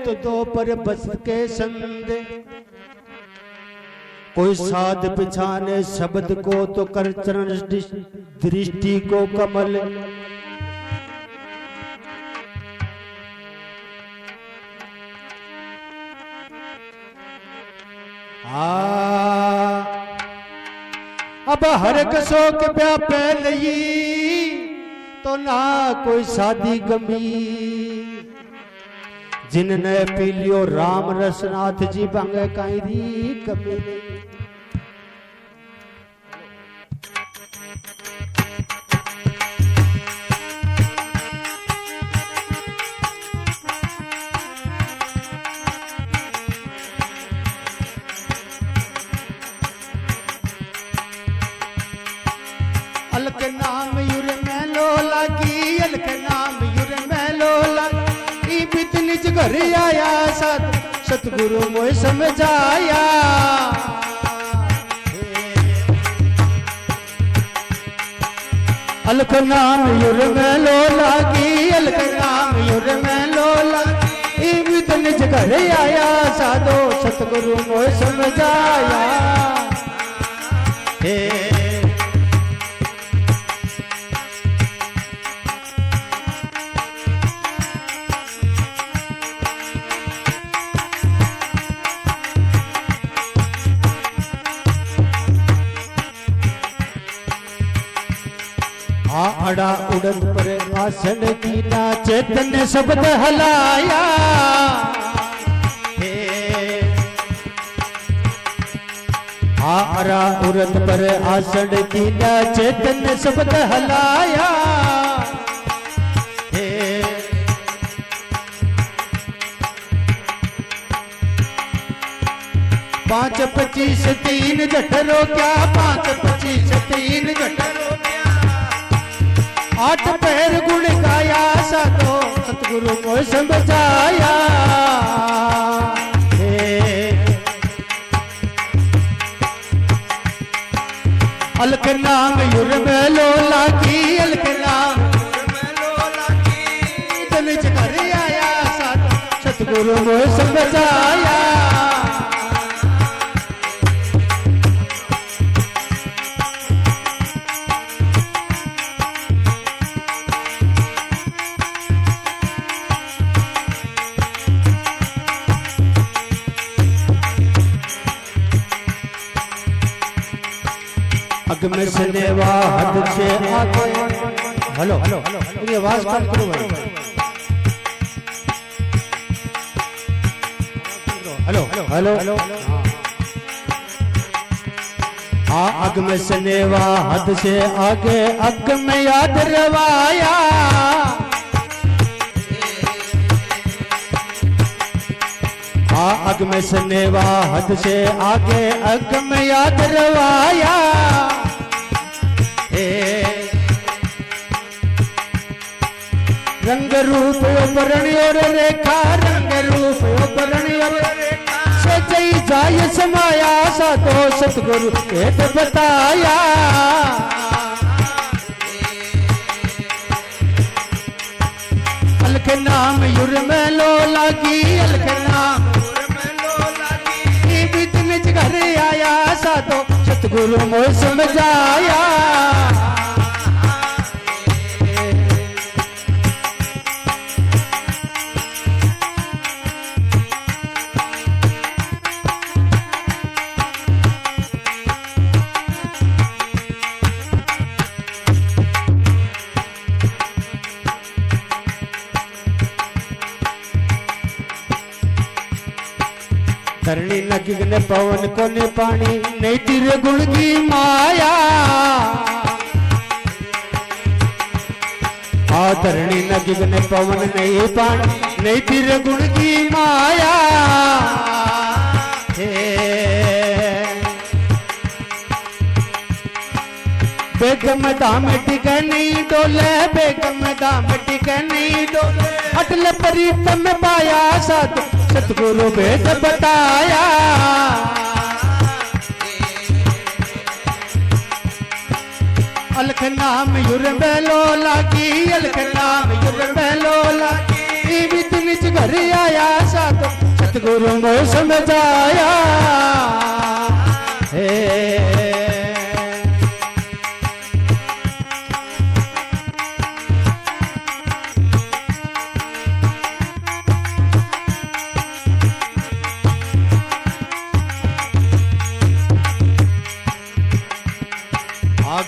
तो दो पर बस के संदे, कोई साध पिछाने शब्द को तो कर चरण दृष्टि को कमल। अब हर कसो के ब्याह पहले तो ना कोई शादी गमी, जिनने पी लियो राम रसनाथ जी बांगे कहीं दी कमी नहीं। अलग नाम युर में लोला की, अलग नाम युर में लोला की, बीत निज घर आया सत सतगुरु मोय समझाया। अलग नाम युर में लोला की, अलग नाम युर में लोला की, बीत निज घर आया साधो सतगुरु मोय समझाया। अड़ा उड़न पर आसन कीना, चेतन शब्द हलाया। अड़ा उड़न पर आसन कीना, चेतन शब्द हलाया। पांच पच्चीस तीन जठरो क्या, पांच पच्चीस तीन जठरो क्या, आठ पैर गुण गाया साधो सतगुरु मोय समझाया। अलग नाम युर में लोला की, अलग नाम युर में लोला की, दिल च घर आया साधो सतगुरु मोय समझाया। अग में सनेवा हद से आगे, हेलो हेलो मेरी आवाज कम करो भाई, हेलो हेलो हेलो। हाँ अग में सनेवा हद से आगे, अग में याद रवाया। हाँ अग में सनेवा हद से आगे, अग में याद रवाया। रंग रूप उपरण और रेखा, रंग रूप उपरण और रेखा, सजई जाय समाया साधो सतगुरु भेद बताया। अलग नाम युर में लोला की, अलग नाम युर में लोला की, बीत निज घर आया साधो सतगुरु मोय समझाया। धरणी नगिन पवन को ने पानी, नहीं तेरे गुण की माया। आ धरणी नगिन पवन नहीं पानी, नहीं तेरे गुण की माया। बेगम दाम टिके नहीं डोले, बेगम दाम टिके नहीं डोले, अटल प्रीतम पाया साधु सतगुरु भेद बताया। अलख नाम युर में लोला की, अलख नाम युर में लोला की, बीत निज घर आया साधो सतगुरु मोह समझाया हे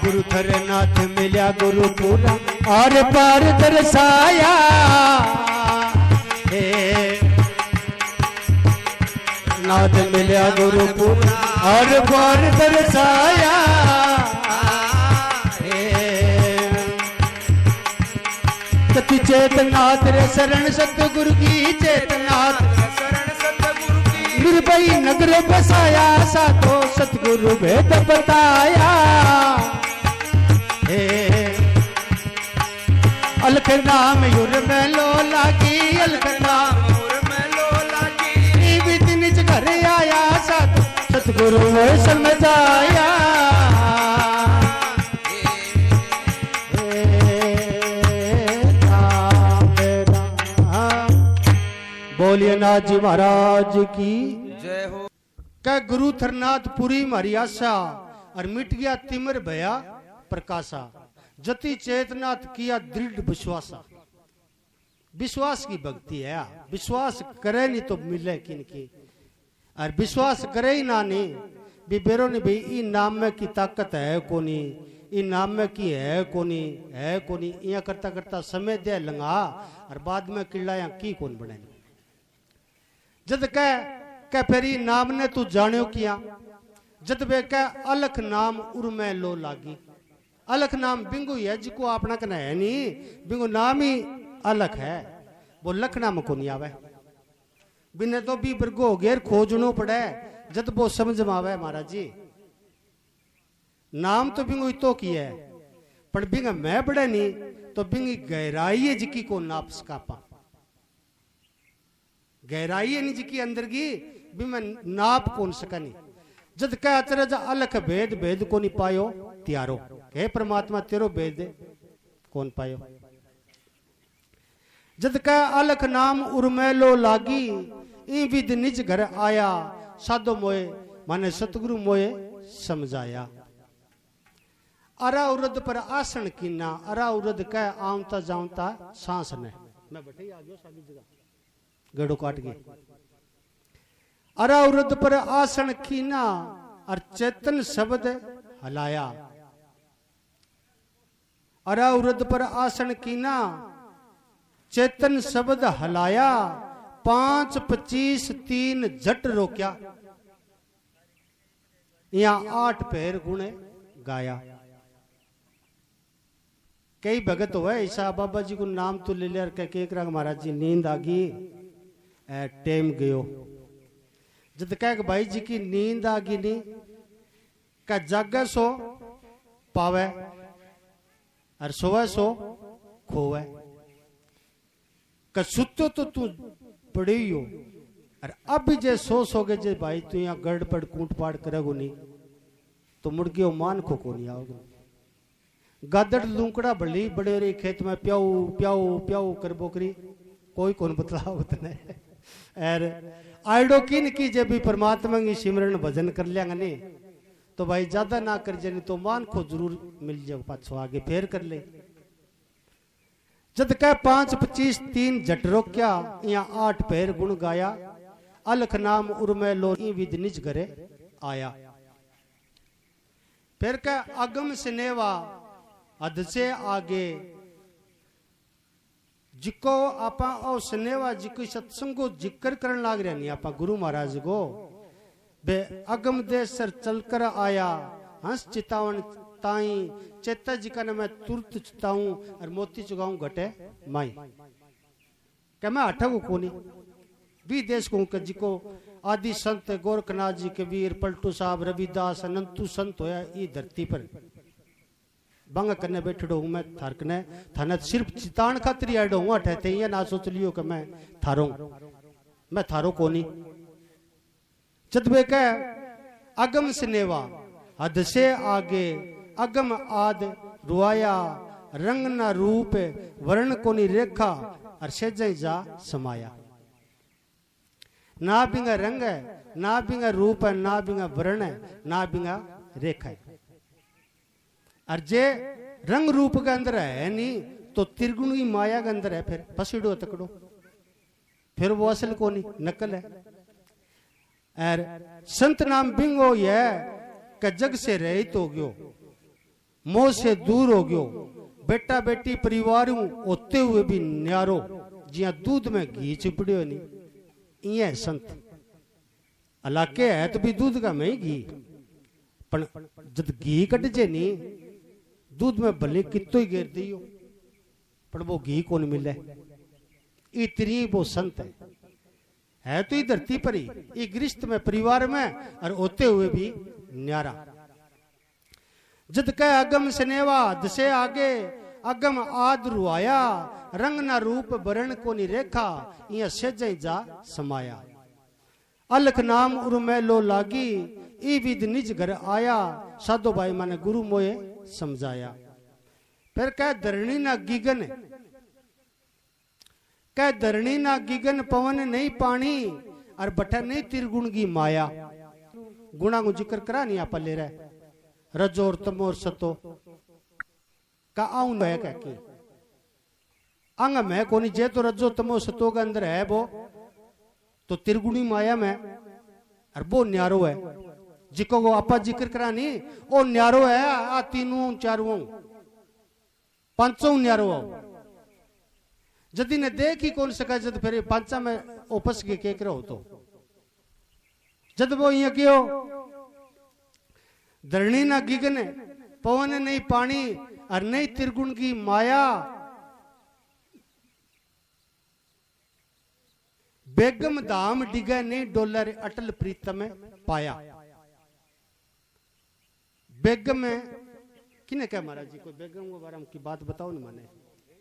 गुरु थरनाथ मिल्या गुरु पूरा और पार दर्शाया हे नाथ मिल्या गुरु पूरा और पार दर्शाया हे सती चेतनाथ रे शरण सतगुरु की चेतनाथ निर्भय नगर बसाया साधो सतगुरु भेद बताया अलख नाम युर में लो लागी अलख नाम युर में लो लागी बीत निज घर आया साधु सतगुरु समझाया बोलिए नाथ जी महाराज की जय हो। कह गुरु थरनाथ पुरी मारी आशा और मिट गया तिमिर भया प्रकाशा जति चेतनाथ किया दृढ़ विश्वासा। विश्वास की भक्ति है, विश्वास करे नहीं तो मिले किनकी और विश्वास करे ही ना नहीं भी बेरो ने भी इन नाम में की ताकत है कोनी इन नाम में की है कोनी यहाँ करता करता समय दे लंगा और बाद में किला की कौन बने जद कह फिर नाम ने तू जान्यो किया जद वे कह अलख नाम उर में लो लागी। अलख नाम बिंगु है जिको अपना कना है नहीं बिंगु नाम ही अलख है वो लख नाम को नहीं आवे बिने तो भी बिरगो घेर खोजनो पड़े जद वो समझ में आवे महाराज जी। नाम तो बिंगु तो की है पर बिंगा मैं बड़े नहीं तो बिंगी गहराई है जिकी को नाप सकापा गहराई है नहीं जिकी अंदर की भी मैं नाप कौन सका नहीं जद कह अचरज अलख भेद भेद को नहीं पायो त्यारो हे परमात्मा तेरो भेद कौन पायो जद कह अलख नाम उर्मेलो लागी ई विद निज घर आया साधो मोए माने सतगुरु मोए समझाया। अरा उरद पर आसन कीना अरा उरद कह आमता जाऊंता सांस ने मैं बैठे आ गयो सारी जगह गड़ो काट गए। अरा उरद पर आसन कीना और चेतन शब्द हलाया। अरा उरद पर आसन कीना चेतन शब्द हलाया 5, 25, 3 झट रोक्या यहाँ 8 पैर गुणे गाया। कई भगत हुआ ऐसा बाबा जी को नाम तो ले लिया के महाराज जी नींद आ गई टेम गयो जद कह भाई जी की नींद आ गई नहीं का जागे सो पावे और सोवे सो खोवे का सुतो तो तू पड़ी हो और अब भी जे सोगे जे भाई तू यहाँ गड़बड़ कूट पाट करेगो नहीं तो मुड़गियो मान को नहीं आओगे। गादड़ लूकड़ा भली बड़े रे खेत में प्याऊ प्याऊ प्याऊ कर बोकरी कोई कौन बतलाओ उतने और आइडो किन की जब भी परमात्मा की सिमरन भजन कर लिया नहीं तो भाई ज्यादा ना कर जाने तो मान को जरूर मिल जाओ पाछो आगे फेर कर ले। जद कह 5, 25, 3 झट रोक्या यहाँ 8 पैर गुण गाया अलख नाम उर्मे लो विद निज घरे आया। फिर कह अगम स्नेवा हद से आगे जिको आपा और स्नेवा जिको सत्संग को जिक्र करने लाग रहे नहीं आपा गुरु महाराज को बे अगम देश सर चलकर आया हंस चितावन ताई चेता जी का मैं तुरंत चिताऊं और मोती चुगाऊं घटे माई क्या मैं हटा को कोनी भी देश को जिको आदि संत गोरखनाथ जी के वीर पलटू साहब रविदास अनंतु संत होया ये धरती पर बंग करने बैठो हूं मैं थारकने थाने सिर्फ चितान खातिर आड़ो हूं ठहते ये ना सोच लियो कि मैं थारो कोनी जदबे कह अगम स्नेवा हद से आगे अगम आद रुआया रंग न रूप वर्ण कोनी रेखा और सेजई जा समाया। ना बिंगा रंग है, ना बिंगा रूप है, ना बिंगा वर्ण है, ना बिंगा रेखा है। और जे रंग रूप के अंदर है नहीं तो त्रिगुण की माया के अंदर है, फिर पसीडो तकड़ो, फिर वो असल को नहीं नकल है। और संत नाम बिंगो ये कि जग से रहित हो गयो, मोह से दूर हो गयो, बेटा बेटी परिवार होते हुए भी न्यारो, जिया दूध में घी चिपड़ियो नहीं, ये संत। अलाके है तो भी दूध का में घी, पर जब घी कट जे नहीं दूध में भले कितो ही गिर दियो, पर वो घी कौन मिले। इतनी वो संत है तो ये धरती पर ही, ये गृहस्थ में परिवार में और होते हुए भी न्यारा। जद कह अगम सनेवा दसे आगे, अगम आद रुआया, रंग ना रूप वरण को नि रेखा, ये सेजई जा समाया। अलख नाम उर्मे लो लागी, ई विद निज घर आया, साधो भाई माने गुरु मोए समझाया। फिर कह धरणी ना गिगन, कह धरणी ना गिगन, पवन नहीं पानी, और बठा नहीं त्रिगुण की माया। गुणा को जिक्र करा नहीं आप ले रहे, रजो और तमो और सतो का आऊं है कह के अंग में कोनी जे तो रजो तमो सतो के अंदर है वो तो त्रिगुणी माया में, और वो न्यारो है जिको को आपा जिक्र करा नहीं, वो न्यारो है। आ तीनों चारों पांचों न्यारो जदि ने देख ही कौन सका, जद फिर पांचा में ओपस के केक रहो तो जद वो ये क्यों धरणी ना गिगन, पवन नहीं पानी, और नहीं त्रिगुण की माया। बेगम धाम डिगे नहीं डोलर, अटल प्रीतम पाया। बेगम में किने क्या महाराज जी, कोई बेगम के बारे में की बात बताओ ना, माने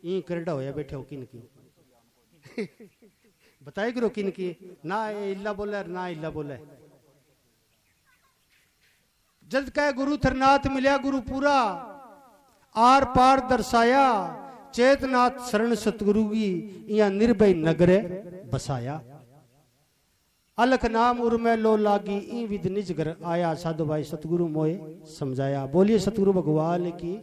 ये करेडा होया बैठे हो किन की बताए करो किन की, ना इल्ला बोले ना इल्ला बोले। जद कह गुरु थरनाथ मिलया गुरु पूरा, आर पार दर्शाया, चेतनाथ शरण सतगुरु की, या निर्भय नगरे बसाया। अलख नाम उर्मे लो लागी, ई विद निज घर आया, साधु भाई सतगुरु मोए समझाया। बोलिए सतगुरु भगवान की।